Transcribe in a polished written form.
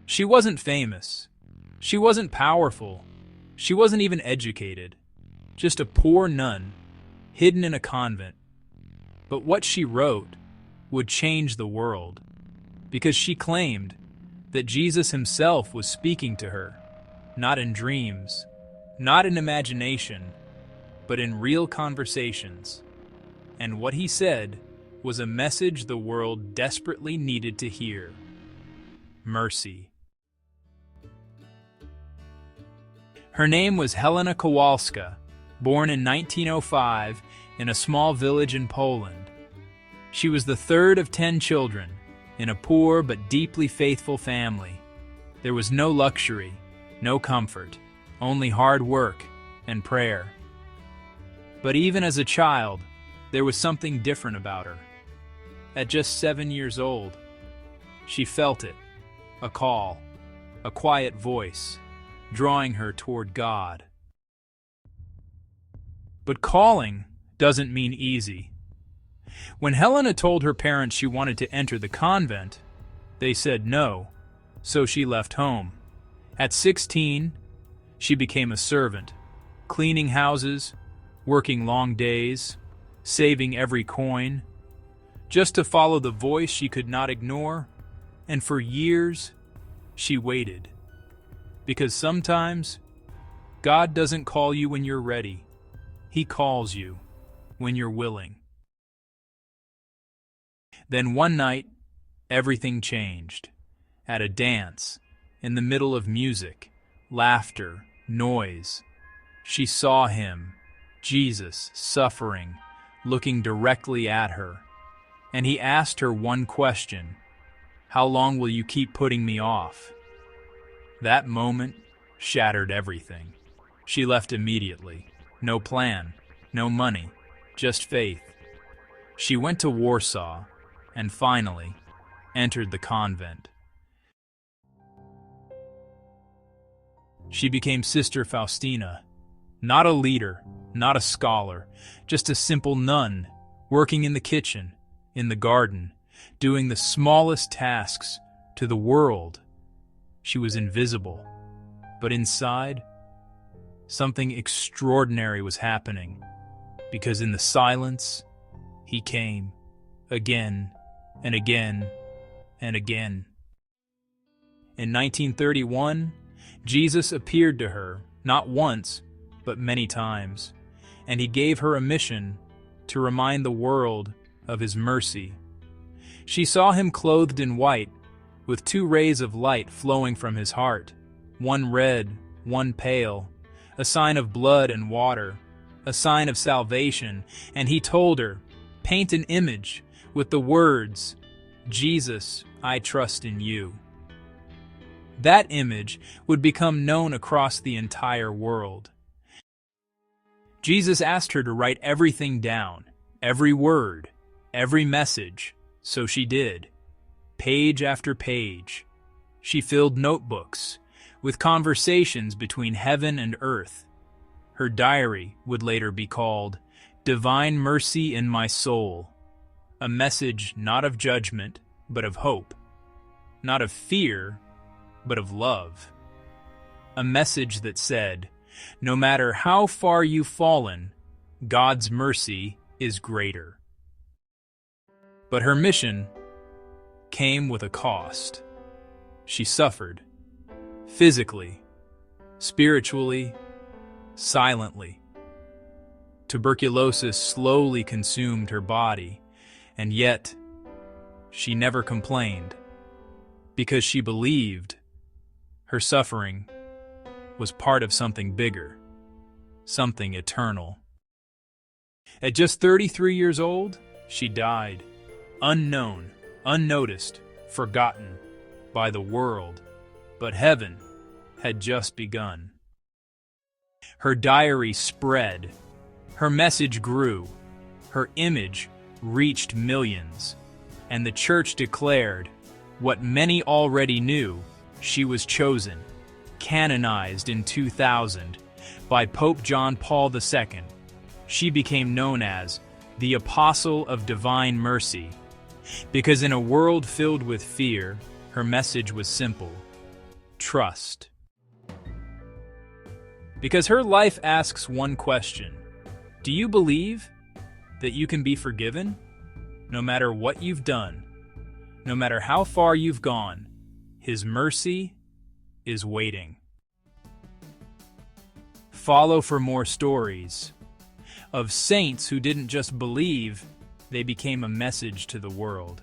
She wasn't famous. She wasn't powerful. She wasn't even educated. Just a poor nun, hidden in a convent. But what she wrote would change the world, because she claimed that Jesus himself was speaking to her, not in dreams, not in imagination, but in real conversations. And what he said was a message the world desperately needed to hear. Mercy. Her name was Faustina Kowalska, born in 1905 in a small village in Poland. She was the third of 10 children in a poor but deeply faithful family. There was no luxury, no comfort, only hard work and prayer. But even as a child, there was something different about her. At just 7 years old, she felt it, a call, a quiet voice, drawing her toward God. But calling doesn't mean easy. When Helena told her parents she wanted to enter the convent, they said no, so she left home. At 16, she became a servant, cleaning houses, working long days, saving every coin, just to follow the voice she could not ignore, and for years, she waited. Because sometimes, God doesn't call you when you're ready. He calls you when you're willing. Then one night, everything changed. At a dance, in the middle of music, laughter, noise, she saw him, Jesus, suffering, looking directly at her. And he asked her one question: "How long will you keep putting me off?" That moment shattered everything. She left immediately. No plan, no money, just faith. She went to Warsaw and finally entered the convent. She became Sister Faustina, not a leader, not a scholar, just a simple nun, working in the kitchen, in the garden, doing the smallest tasks to the world. She was invisible, but inside, something extraordinary was happening, because in the silence, he came, again and again and again. In 1931, Jesus appeared to her, not once, but many times, and he gave her a mission to remind the world of his mercy. She saw him clothed in white, with 2 rays of light flowing from his heart, one red, one pale, a sign of blood and water, a sign of salvation, and he told her, "Paint an image with the words, 'Jesus, I trust in you.'" That image would become known across the entire world. Jesus asked her to write everything down, every word, every message, so she did. Page after page, she filled notebooks with conversations between heaven and earth. Her diary would later be called "Divine Mercy in My Soul," a message not of judgment, but of hope, not of fear, but of love. A message that said, no matter how far you've fallen, God's mercy is greater. But her mission came with a cost. She suffered, physically, spiritually, silently. Tuberculosis slowly consumed her body, and yet she never complained, because she believed her suffering was part of something bigger, something eternal. At just 33 years old, she died, unknown, unnoticed, forgotten by the world, but heaven had just begun. Her diary spread, her message grew, her image reached millions, and the church declared what many already knew: she was chosen, canonized in 2000 by Pope John Paul II. She became known as the Apostle of Divine Mercy, because in a world filled with fear, her message was simple: trust. Because her life asks one question: do you believe that you can be forgiven? No matter what you've done, no matter how far you've gone, His mercy is waiting. Follow for more stories of saints who didn't just believe, they became a message to the world.